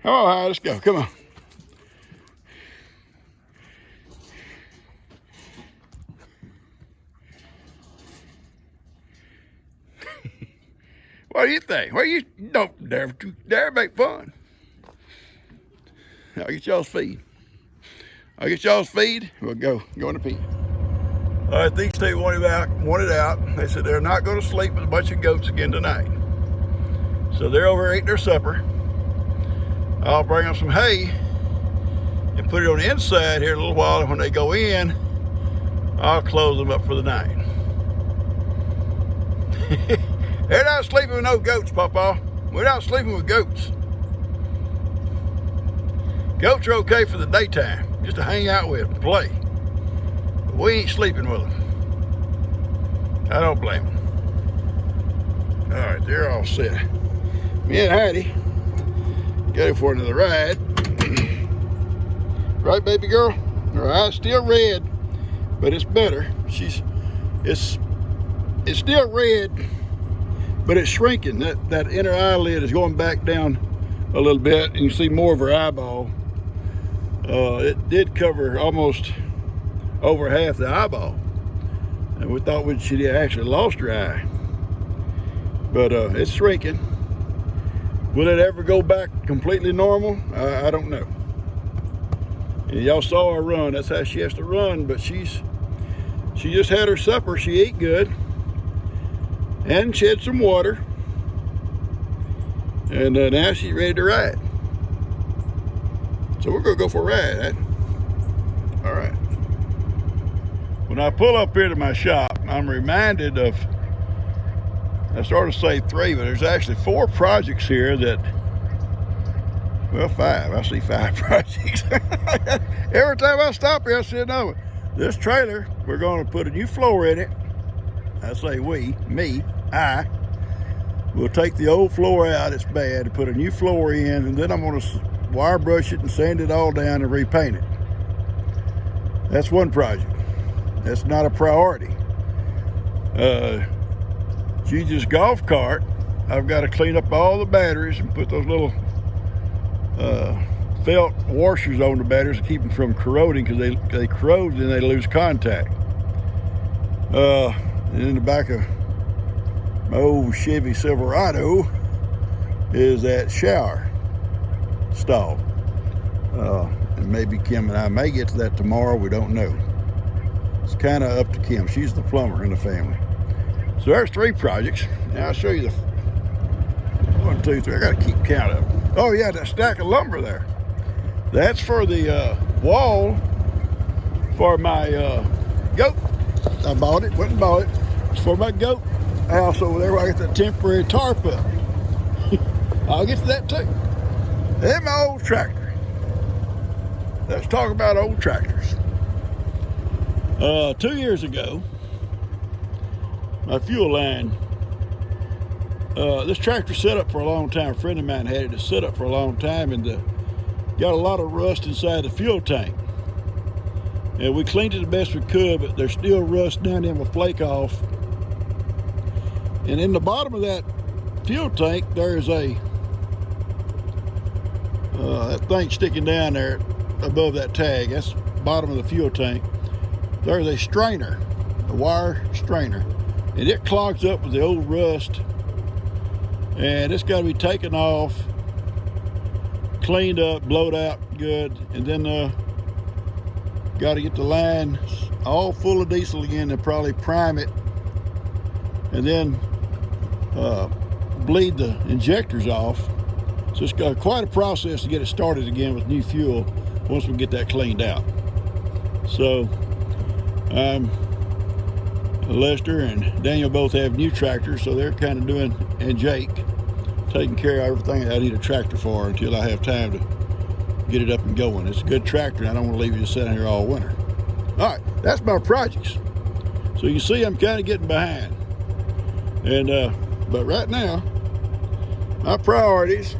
All right, let's go. Come on. What do you think? Well, you don't dare make fun. I'll get y'all's feed. We'll go in the pee. All right, these two wanted out. They said they're not going to sleep with a bunch of goats again tonight. So they're over eating their supper. I'll bring them some hay and put it on the inside here in a little while. And when they go in, I'll close them up for the night. They're not sleeping with no goats, Papa. We're not sleeping with goats. Goats are okay for the daytime, just to hang out with and play. But we ain't sleeping with them. I don't blame them. All right, they're all set. Me and Heidi go for another ride. Right, baby girl? Her eye's still red, but it's better. It's still red, but it's shrinking. That inner eyelid is going back down a little bit, and you see more of her eyeball. It did cover almost over half the eyeball, and we thought she'd actually lost her eye. But it's shrinking. Will it ever go back completely normal? I don't know. And y'all saw her run. That's how she has to run. But she just had her supper. She ate good and she had some water. And now she's ready to ride. So we're gonna go for a ride, huh? All right. When I pull up here to my shop, I'm reminded of, I started to say 3, but there's actually 4 projects here that, well, 5. I see 5 projects. Every time I stop here, I say, no, this trailer, we're going to put a new floor in it. I say I will take the old floor out, it's bad, and put a new floor in, and then I'm going to wire brush it and sand it all down and repaint it. That's one project. That's not a priority. Gigi's golf cart, I've got to clean up all the batteries and put those little felt washers on the batteries to keep them from corroding, because they corrode and they lose contact. And in the back of my old Chevy Silverado is that shower stall. And maybe Kim and I may get to that tomorrow, we don't know. It's kind of up to Kim. She's the plumber in the family. So there's 3 projects. Now I'll show you the 1, 2, 3. I got to keep count of them. Oh yeah, that stack of lumber there. That's for the wall for my goat. I bought it, went and bought it. It's for my goat house over there where I got that temporary tarp up. I'll get to that too. And my old tractor. Let's talk about old tractors. 2 years ago, my fuel line, this tractor set up for a long time. A friend of mine had it set up for a long time, and got a lot of rust inside the fuel tank. And we cleaned it the best we could, but there's still rust down there with flake off. And in the bottom of that fuel tank, there's that thing sticking down there above that tag. That's the bottom of the fuel tank. There's a strainer, a wire strainer, and it clogs up with the old rust. And it's got to be taken off, cleaned up, blowed out good, and then got to get the line all full of diesel again and probably prime it, and then bleed the injectors off. So it's got quite a process to get it started again with new fuel once we get that cleaned out. So Lester and Daniel both have new tractors, so they're kind of doing, and Jake, taking care of everything I need a tractor for until I have time to get it up and going. It's a good tractor, and I don't want to leave it just sitting here all winter. All right, that's my projects. So you see I'm kind of getting behind. And but right now, my priorities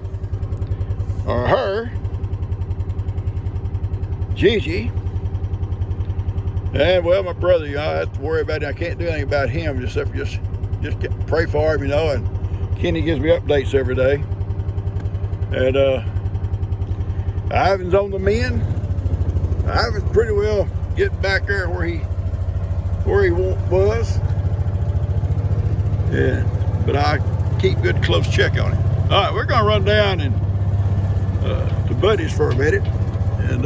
are her, Gigi, and well, my brother. You know, I have to worry about it. I can't do anything about him except just pray for him, you know. And Kenny gives me updates every day. And Ivan's on the mend. Ivan's pretty well getting back there where he was. Yeah, but I keep good close check on him. All right, we're gonna run down and to Buddy's for a minute, and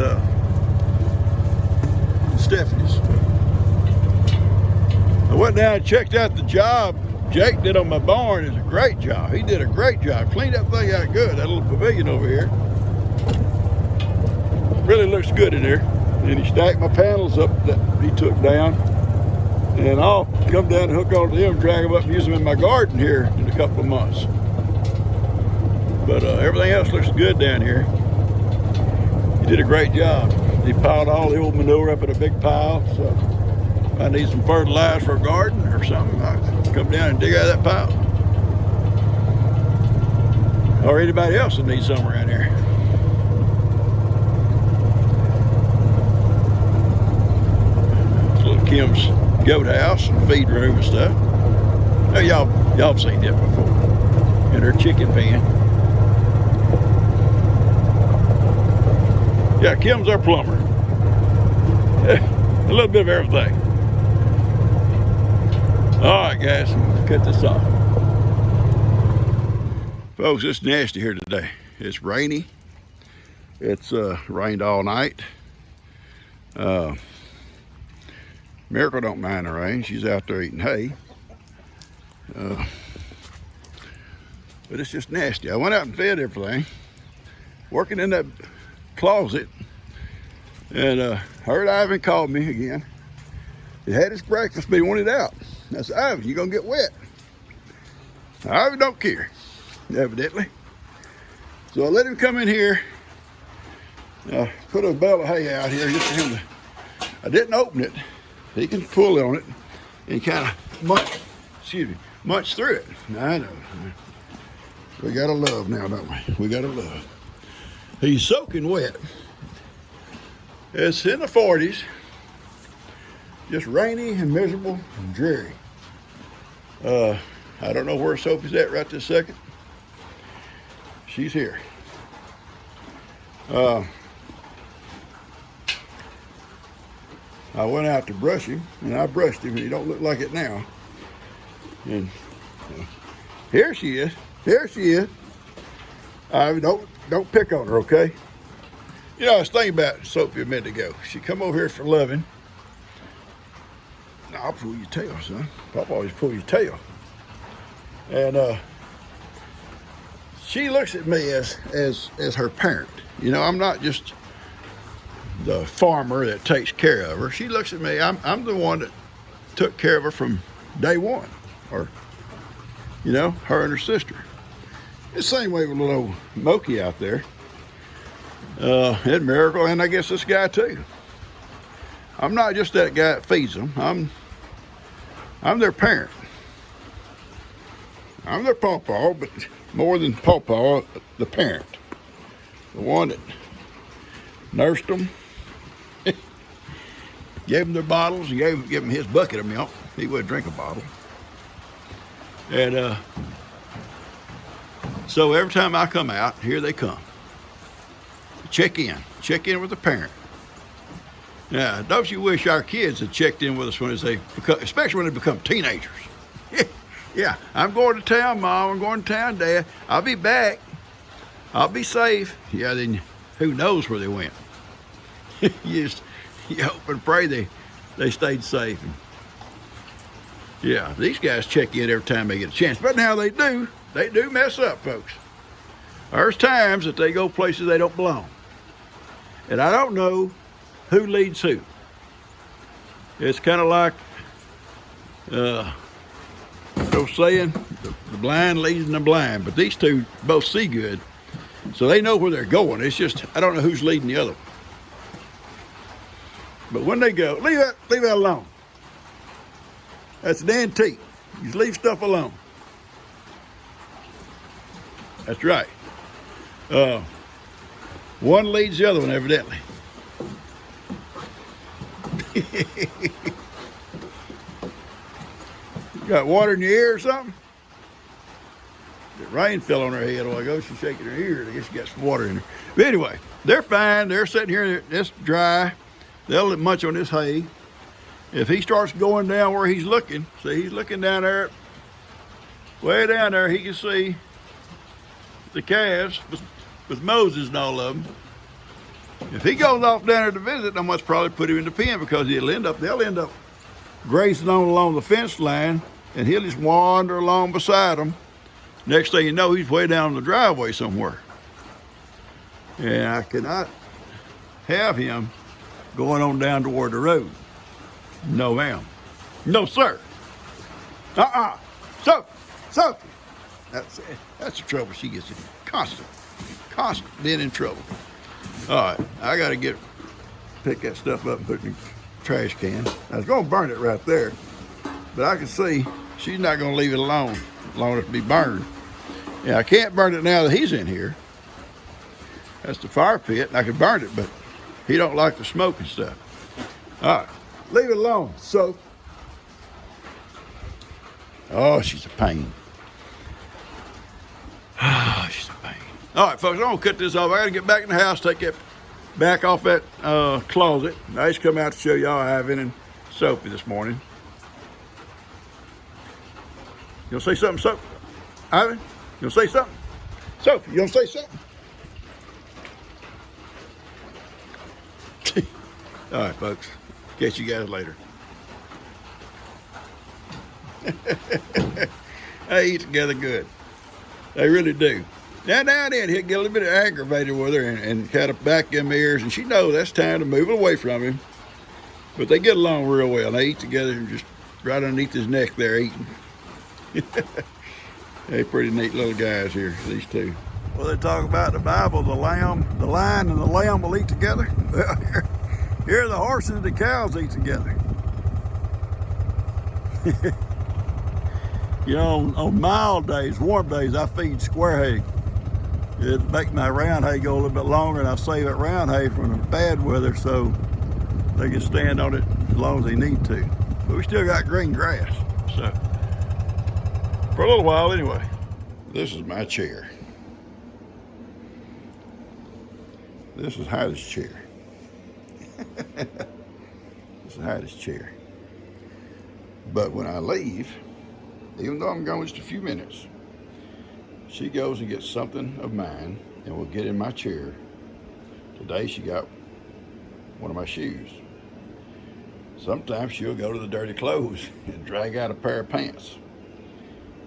Stephanie's. I went down and checked out the job Jake did on my barn. It's a great job. He did a great job. Cleaned that thing out good. That little pavilion over here really looks good in there. And he stacked my panels up that he took down, and I'll come down and hook onto them, drag them up, and use them in my garden here in a couple of months. But everything else looks good down here. He did a great job. He piled all the old manure up in a big pile. So if I need some fertilizer for a garden or something, I'll come down and dig out of that pile. Or anybody else that needs some around here. It's little Kim's goat house and feed room and stuff. Oh, y'all seen that before. And her chicken pen. Yeah, Kim's our plumber. A little bit of everything. All right, guys, cut this off. Folks, it's nasty here today. It's rainy. It's rained all night. Miracle don't mind the rain. She's out there eating hay. But it's just nasty. I went out and fed everything. Working in that closet, and heard Ivan called me again. He had his breakfast, but he wanted out. I said, Ivan, you're gonna get wet. Ivan don't care, evidently. So I let him come in here. Put a bale of hay out here just for him to. I didn't open it. He can pull on it and kind of munch through it. I know. We gotta love now, don't we? We gotta love. He's soaking wet. It's in the 40s. Just rainy and miserable and dreary. I don't know where Sophie's at right this second. She's here. I went out to brush him, and I brushed him, and he don't look like it now. And here she is. Here she is. Don't pick on her, okay? You know, I was thinking about Sophie a minute ago. She come over here for loving. No, I'll pull your tail, son. Papa always pull your tail. And she looks at me as her parent. You know, I'm not just the farmer that takes care of her. She looks at me. I'm the one that took care of her from day one, or you know, her and her sister. It's the same way with little Moki out there. And Miracle, and I guess this guy too. I'm not just that guy that feeds them. I'm their parent. I'm their pawpaw, but more than pawpaw, the parent. The one that nursed them, gave them their bottles, and gave them his bucket of milk. He wouldn't drink a bottle. And so every time I come out, here they come. Check in with the parent. Now, don't you wish our kids had checked in with us especially when they become teenagers? Yeah, I'm going to town, Mom. I'm going to town, Dad. I'll be back. I'll be safe. Yeah, then who knows where they went? you hope and pray they stayed safe. And yeah, these guys check in every time they get a chance. But now they do mess up, folks. There's times that they go places they don't belong. And I don't know who leads who. It's kind of like saying, the blind leading the blind. But these two both see good, so they know where they're going. It's just, I don't know who's leading the other one. But when they go, leave that alone. That's an antique. You just leave stuff alone. That's right. One leads the other one, evidently. Got water in your ear or something? Rain fell on her head a while ago. She's shaking her ears. I guess she got some water in her. But anyway, they're fine. They're sitting here. It's dry. They'll munch on this hay. If he starts going down where he's looking, see, he's looking down there, way down there, he can see the calves with Moses and all of them. If he goes off down there to visit, I must probably put him in the pen because they'll end up grazing on along the fence line, and he'll just wander along beside them. Next thing you know, he's way down the driveway somewhere. And I cannot have him going on down toward the road. No, ma'am. No, sir. Sophie. That's the trouble she gets in. Constant being in trouble. All right, I got to pick that stuff up and put it in the trash can. I was going to burn it right there, but I can see she's not going to leave it alone as long as it be burned. Yeah, I can't burn it now that he's in here. That's the fire pit, and I could burn it, but he don't like the smoke and stuff. All right, leave it alone, so. Oh, she's a pain. Oh, she's a pain. All right, folks, I'm gonna cut this off. I gotta get back in the house, take it back off that closet. I just come out to show y'all Ivan and Sophie this morning. You gonna say something, Sophie? Ivan, you gonna say something? Sophie, you gonna say something? All right, folks. Catch you guys later. They eat together good. They really do. Now and then he'll get a little bit aggravated with her and kind of back them ears, and she knows that's time to move away from him. But they get along real well. They eat together and just right underneath his neck there eating. They're pretty neat little guys here, these two. Well, they talk about the Bible, the lion and the lamb will eat together. Well, here the horses and the cows eat together. You know, on mild days, warm days, I feed square hay. It makes my round hay go a little bit longer, and I save that round hay from the bad weather so they can stand on it as long as they need to. But we still got green grass, so for a little while anyway. This is my chair. This is Heidi's chair. This is Heidi's chair. But when I leave, even though I'm gone just a few minutes, she goes and gets something of mine and will get in my chair. Today she got one of my shoes. Sometimes she'll go to the dirty clothes and drag out a pair of pants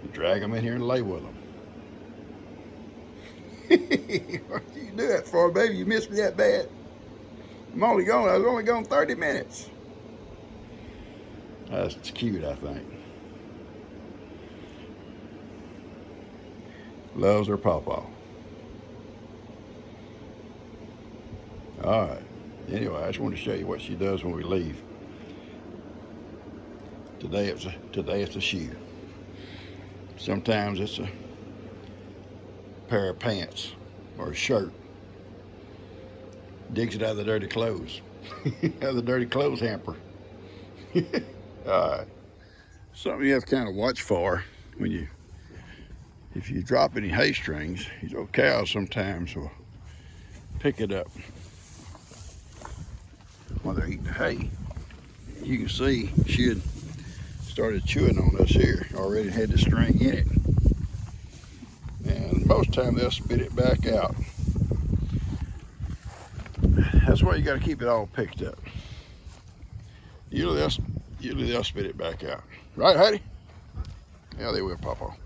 and drag them in here and lay with them. What do you do that for, baby? You missed me that bad? I was only gone 30 minutes. That's cute, I think. Loves her pawpaw. All right. Anyway, I just want to show you what she does when we leave. Today it's a shoe. Sometimes it's a pair of pants or a shirt. Digs it out of the dirty clothes. Out of the dirty clothes hamper. All right. Something you have to kind of watch for when if you drop any hay strings, these old cows sometimes will pick it up while they're eating the hay. You can see she had started chewing on us here, already had the string in it. And most time they'll spit it back out. That's why you got to keep it all picked up. Usually they'll spit it back out. Right, Heidi? Yeah, they will, Papa.